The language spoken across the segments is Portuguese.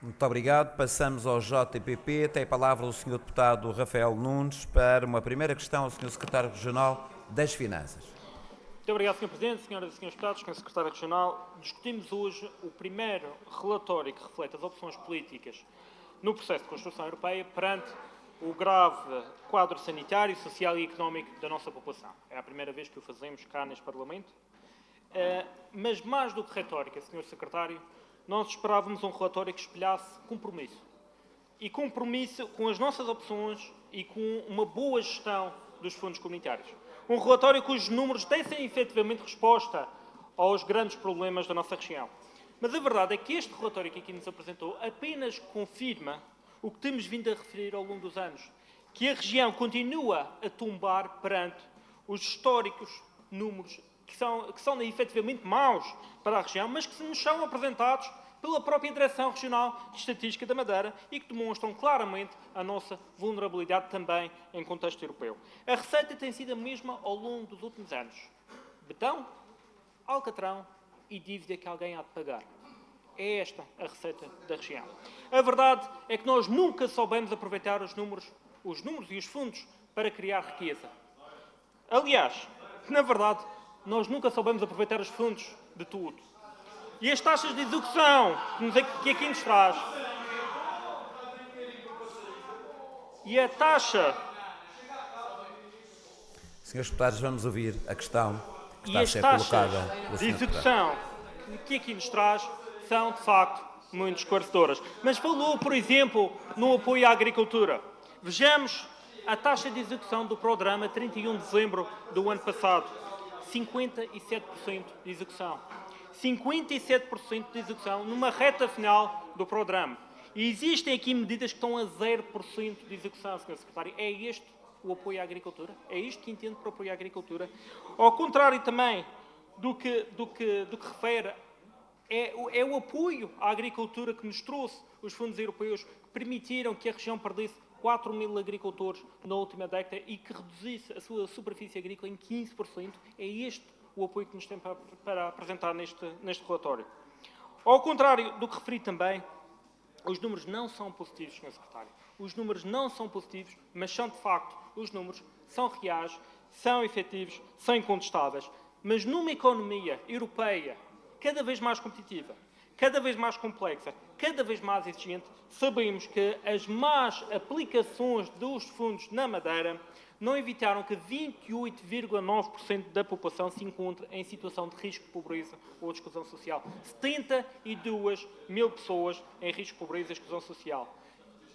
Muito obrigado. Passamos ao JPP. Tem a palavra o Sr. Deputado Rafael Nunes para uma primeira questão ao Sr. Secretário Regional das Finanças. Muito obrigado, Sr. Presidente, Senhoras e Senhores Deputados, Sr. Secretário Regional. Discutimos hoje o primeiro relatório que reflete as opções políticas no processo de construção europeia perante o grave quadro sanitário, social e económico da nossa população. É a primeira vez que o fazemos cá neste Parlamento. Mas mais do que retórica, Sr. Secretário, nós esperávamos um relatório que espelhasse compromisso. E compromisso com as nossas opções e com uma boa gestão dos fundos comunitários. Um relatório cujos números dessem efetivamente resposta aos grandes problemas da nossa região. Mas a verdade é que este relatório que aqui nos apresentou apenas confirma o que temos vindo a referir ao longo dos anos, que a região continua a tombar perante os históricos números que são efetivamente maus para a região, mas que nos são apresentados pela própria Direção Regional de Estatística da Madeira e que demonstram claramente a nossa vulnerabilidade também em contexto europeu. A receita tem sido a mesma ao longo dos últimos anos. Betão, alcatrão e dívida que alguém há de pagar. É esta a receita da região. A verdade é que nós nunca soubemos aproveitar os números e os fundos para criar riqueza. Aliás, na verdade, nós nunca soubemos aproveitar os fundos de tudo. E as taxas de execução que aqui nos traz. E a taxa. Senhores deputados, vamos ouvir a questão que está E a as ser taxas colocada pelo de Sr. execução que aqui nos traz são, de facto, muito esclarecedoras. Mas falou, por exemplo, no apoio à agricultura. Vejamos a taxa de execução do programa 31 de dezembro do ano passado. 57% de execução. 57% de execução numa reta final do programa. E existem aqui medidas que estão a 0% de execução, Sr. Secretário. É este o apoio à agricultura? É isto que entendo por apoio à agricultura? Ao contrário também do que refere, é o apoio à agricultura que nos trouxe os fundos europeus que permitiram que a região perdesse 4.000 agricultores na última década e que reduzisse a sua superfície agrícola em 15%. É este o apoio que nos tem para apresentar neste relatório. Ao contrário do que referi também, os números não são positivos, Sr. Secretário. Os números não são positivos, mas são de facto, os números são reais, são efetivos, são incontestáveis. Mas numa economia europeia cada vez mais competitiva, cada vez mais complexa, cada vez mais exigente, sabemos que as más aplicações dos fundos na Madeira não evitaram que 28,9% da população se encontre em situação de risco de pobreza ou de exclusão social. 72 mil pessoas em risco de pobreza e exclusão social.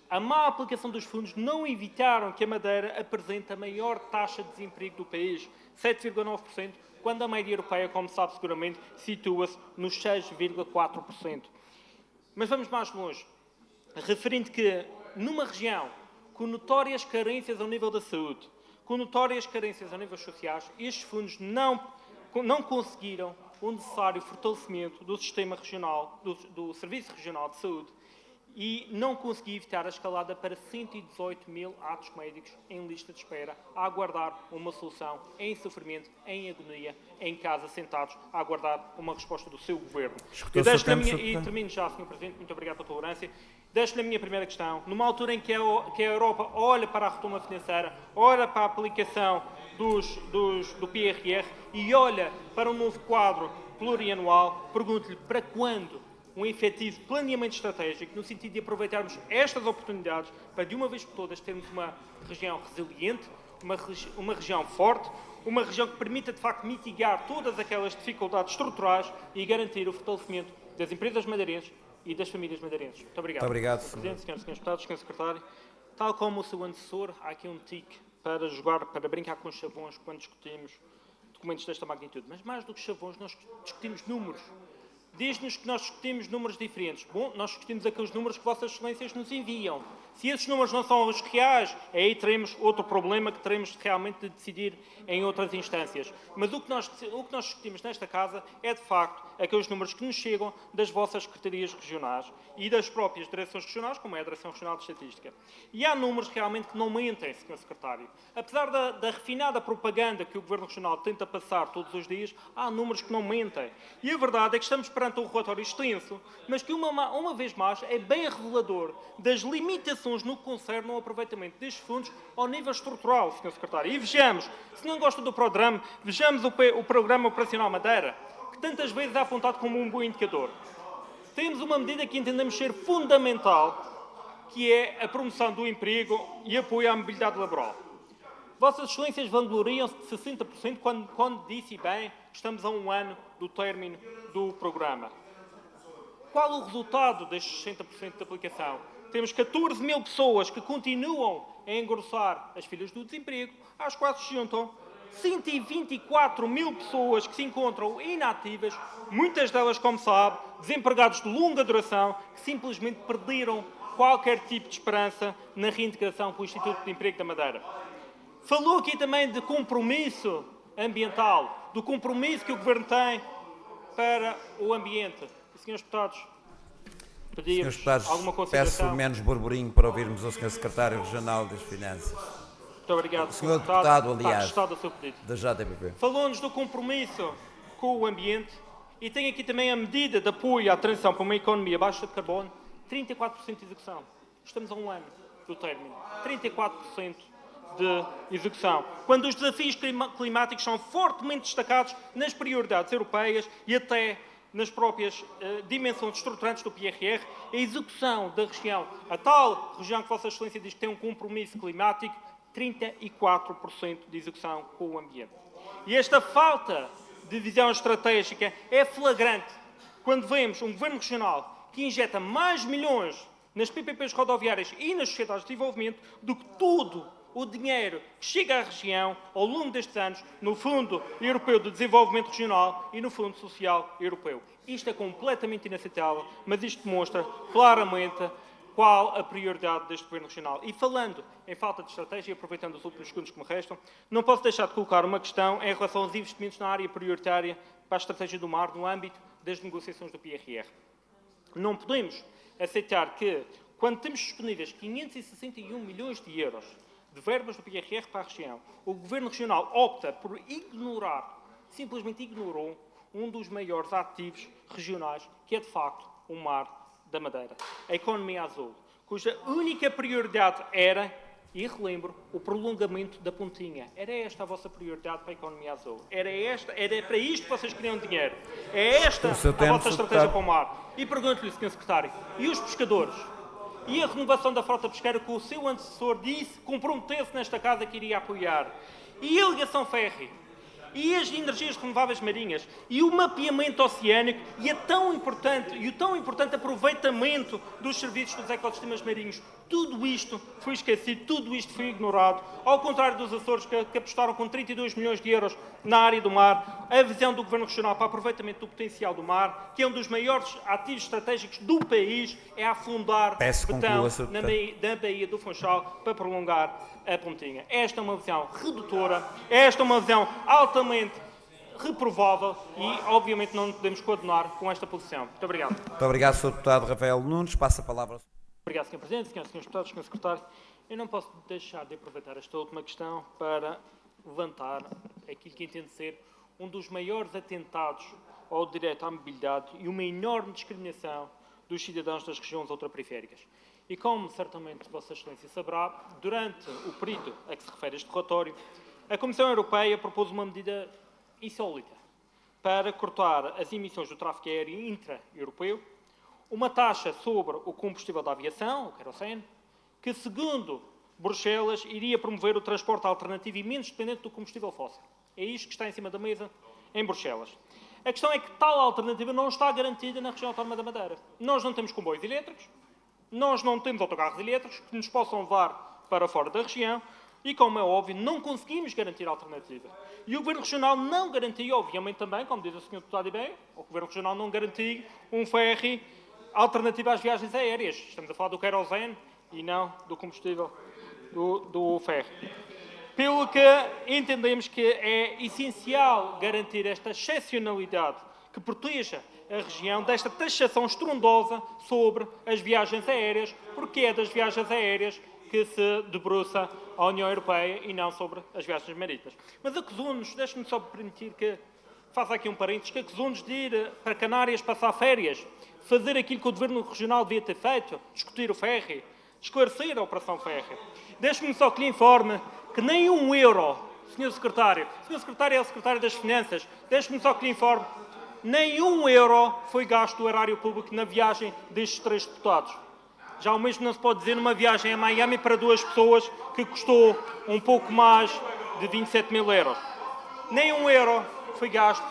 A má aplicação dos fundos não evitaram que a Madeira apresente a maior taxa de desemprego do país, 7,9%, quando a média europeia, como sabe seguramente, situa-se nos 6,4%. Mas vamos mais longe, referindo que numa região com notórias carências ao nível da saúde, com notórias carências a níveis sociais, estes fundos não conseguiram o necessário fortalecimento do sistema regional, do Serviço Regional de Saúde, e não consegui evitar a escalada para 118 mil atos médicos em lista de espera, a aguardar uma solução, em sofrimento, em agonia, em casa, sentados, a aguardar uma resposta do seu governo. E termino já, Sr. Presidente, muito obrigado pela tolerância. Deixo-lhe a minha primeira questão. Numa altura em que a Europa olha para a retoma financeira, olha para a aplicação do PRR e olha para um novo quadro plurianual, pergunto-lhe para quando um efetivo planeamento estratégico, no sentido de aproveitarmos estas oportunidades para, de uma vez por todas, termos uma região resiliente, uma região forte, uma região que permita, de facto, mitigar todas aquelas dificuldades estruturais e garantir o fortalecimento das empresas madeirenses e das famílias madeirenses. Muito obrigado. Muito obrigado, Sr. Presidente, Srs. Srs. Deputados, Sr. Secretário. Tal como o seu antecessor, há aqui um tique para brincar com os chavões quando discutimos documentos desta magnitude. Mas mais do que chavões, nós discutimos números. Diz-nos que nós discutimos números diferentes. Bom, nós discutimos aqueles números que Vossas Excelências nos enviam. Se esses números não são os reais, aí teremos outro problema que teremos realmente de decidir em outras instâncias. Mas o que nós discutimos nesta Casa é, de facto, aqueles números que nos chegam das vossas secretarias regionais e das próprias direções regionais, como é a Direção Regional de Estatística. E há números realmente que não mentem, Sr. Secretário. Apesar da refinada propaganda que o Governo Regional tenta passar todos os dias, há números que não mentem. E a verdade é que estamos perante um relatório extenso, mas que, uma vez mais, é bem revelador das limitações no que concerne ao aproveitamento destes fundos ao nível estrutural, Sr. Secretário. E vejamos, se não gosta do programa, vejamos o Programa Operacional Madeira, que tantas vezes é apontado como um bom indicador. Temos uma medida que entendemos ser fundamental, que é a promoção do emprego e apoio à mobilidade laboral. Vossas Excelências vangloriam-se de 60% quando disse bem que estamos a um ano do término do programa. Qual o resultado destes 60% de aplicação? Temos 14 mil pessoas que continuam a engrossar as filas do desemprego, às quais se juntam 124 mil pessoas que se encontram inativas, muitas delas, como sabe, desempregados de longa duração, que simplesmente perderam qualquer tipo de esperança na reintegração com o Instituto de Emprego da Madeira. Falou aqui também de compromisso ambiental, do compromisso que o Governo tem para o ambiente. Senhores deputados, pedimos alguma consideração. Peço menos burburinho para ouvirmos o Sr. Secretário Regional das Finanças. Muito obrigado, Sr. Deputado, aliás, está do seu pedido. da JPP. Falou-nos do compromisso com o ambiente e tem aqui também a medida de apoio à transição para uma economia baixa de carbono, 34% de execução. Estamos a um ano do término. 34% de execução. Quando os desafios climáticos são fortemente destacados nas prioridades europeias e até nas próprias dimensões estruturantes do PRR, a execução da região, a tal região que Vossa Excelência diz que tem um compromisso climático, 34% de execução com o ambiente. E esta falta de visão estratégica é flagrante quando vemos um Governo Regional que injeta mais milhões nas PPPs rodoviárias e nas sociedades de desenvolvimento do que todo o dinheiro que chega à região ao longo destes anos no Fundo Europeu de Desenvolvimento Regional e no Fundo Social Europeu. Isto é completamente inaceitável, mas isto demonstra claramente qual a prioridade deste Governo Regional. E falando em falta de estratégia, e aproveitando os últimos segundos que me restam, não posso deixar de colocar uma questão em relação aos investimentos na área prioritária para a estratégia do mar no âmbito das negociações do PRR. Não podemos aceitar que, quando temos disponíveis 561 milhões de euros de verbas do PRR para a região, o Governo Regional opta por ignorar, simplesmente ignorou, um dos maiores ativos regionais, que é, de facto, o mar da Madeira, a economia azul, cuja única prioridade era, e relembro, o prolongamento da pontinha. Era esta a vossa prioridade para a economia azul. Era para isto que vocês queriam dinheiro. É esta a vossa estratégia para o mar. E pergunto-lhe, Sr. Secretário, e os pescadores? E a renovação da frota pesqueira que o seu antecessor disse, comprometeu-se nesta casa que iria apoiar? E a ligação férrea? E as energias renováveis marinhas, e o mapeamento oceânico, e o tão importante aproveitamento dos serviços dos ecossistemas marinhos. Tudo isto foi esquecido, tudo isto foi ignorado. Ao contrário dos Açores, que apostaram com 32 milhões de euros na área do mar, a visão do Governo Regional para o aproveitamento do potencial do mar, que é um dos maiores ativos estratégicos do país, é afundar betão na Baía do Funchal para prolongar a pontinha. Esta é uma visão redutora, esta é uma visão altamente reprovável e, obviamente, não podemos condenar com esta posição. Muito obrigado. Muito obrigado, Sr. Deputado Rafael Nunes. Passa a palavra. Obrigado, Sr. Presidente, Srs. Deputados, Sr. Secretário. Eu não posso deixar de aproveitar esta última questão para levantar aquilo que entendo ser um dos maiores atentados ao direito à mobilidade e uma enorme discriminação dos cidadãos das regiões ultraperiféricas. E como certamente Vossa Excelência saberá, durante o período a que se refere este relatório, a Comissão Europeia propôs uma medida insólita para cortar as emissões do tráfego aéreo intra-europeu, uma taxa sobre o combustível da aviação, o querosene, que, segundo Bruxelas, iria promover o transporte alternativo e menos dependente do combustível fóssil. É isto que está em cima da mesa em Bruxelas. A questão é que tal alternativa não está garantida na região autónoma da Madeira. Nós não temos comboios elétricos, nós não temos autocarros elétricos que nos possam levar para fora da região e, como é óbvio, não conseguimos garantir a alternativa. E o Governo Regional não garantiu, obviamente também, como diz o Sr. Deputado e bem, o Governo Regional não garantiu um ferry alternativo às viagens aéreas. Estamos a falar do querosene e não do combustível do ferry. Pelo que entendemos que é essencial garantir esta excepcionalidade que proteja a região desta taxação estrondosa sobre as viagens aéreas, porque é das viagens aéreas que se debruça a União Europeia e não sobre as viagens marítimas. Mas acusou-nos, deixe-me só permitir que faço aqui um parênteses, que acusou-nos de ir para Canárias passar férias, fazer aquilo que o Governo Regional devia ter feito, discutir o ferry, esclarecer a Operação Ferry. Deixe-me só que lhe informe que nem €1, Sr. Secretário é o Secretário das Finanças, deixe-me só que lhe informe, nem €1 foi gasto do erário público na viagem destes 3 deputados. Já o mesmo não se pode dizer numa viagem a Miami para 2 pessoas que custou um pouco mais de €27.000. Nem €1 foi gasto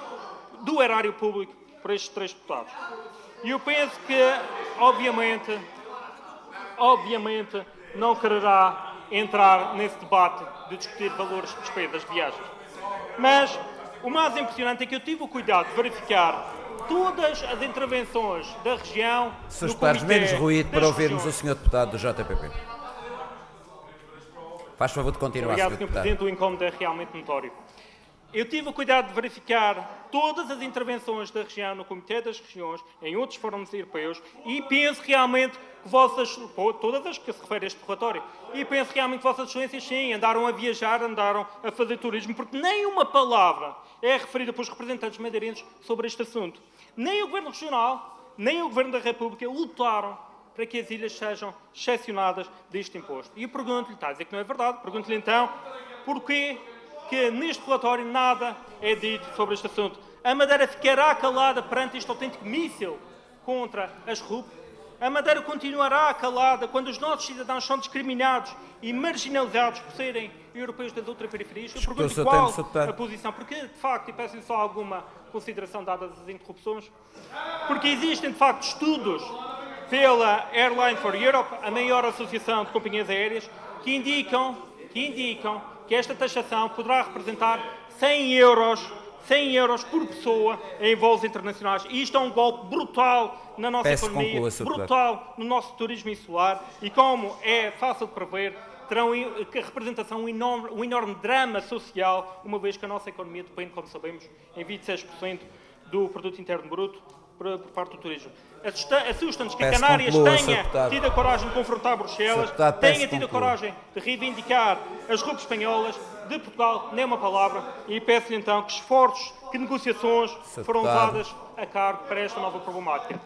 do erário público por estes 3 deputados. E eu penso que, obviamente, não quererá entrar nesse debate de discutir valores de despesas de viagens. Mas o mais impressionante é que eu tive o cuidado de verificar todas as intervenções da região. Sr. Deputados, menos ruído para ouvirmos o Sr. Deputado do JPP. Faz favor de continuar, Obrigado, Sr. Sr. Deputado. Presidente, o incómodo é realmente notório. Eu tive o cuidado de verificar todas as intervenções da região no Comitê das Regiões, em outros fóruns europeus, e penso realmente que todas as que se refere a este relatório, e penso realmente que vossas excelências, sim, andaram a viajar, andaram a fazer turismo, porque nem uma palavra é referida pelos representantes madeirenses sobre este assunto. Nem o Governo Regional, nem o Governo da República lutaram para que as ilhas sejam excepcionadas deste imposto. E eu pergunto-lhe, está a dizer que não é verdade, pergunto-lhe então, porquê que neste relatório nada é dito sobre este assunto? A Madeira ficará calada perante este autêntico míssil contra as RUP? A Madeira continuará calada quando os nossos cidadãos são discriminados e marginalizados por serem europeus das ultraperiferias? Eu pergunto qual a posição, porque de facto, e peço-lhe só alguma consideração dadas as interrupções, porque existem de facto estudos pela Airline for Europe, a maior associação de companhias aéreas, que indicam que esta taxação poderá representar €100 por pessoa em voos internacionais. E isto é um golpe brutal na nossa economia, brutal no nosso turismo insular e, como é fácil de prever, terão a representação um enorme drama social, uma vez que a nossa economia depende, como sabemos, em 26% do produto interno bruto por parte do turismo. Assusta-nos que a Canárias tenha tido a coragem de confrontar Bruxelas, tenha tido a coragem de reivindicar as RUP espanholas, de Portugal, nem uma palavra, e peço-lhe então que esforços, que negociações foram usadas a cargo para esta nova problemática.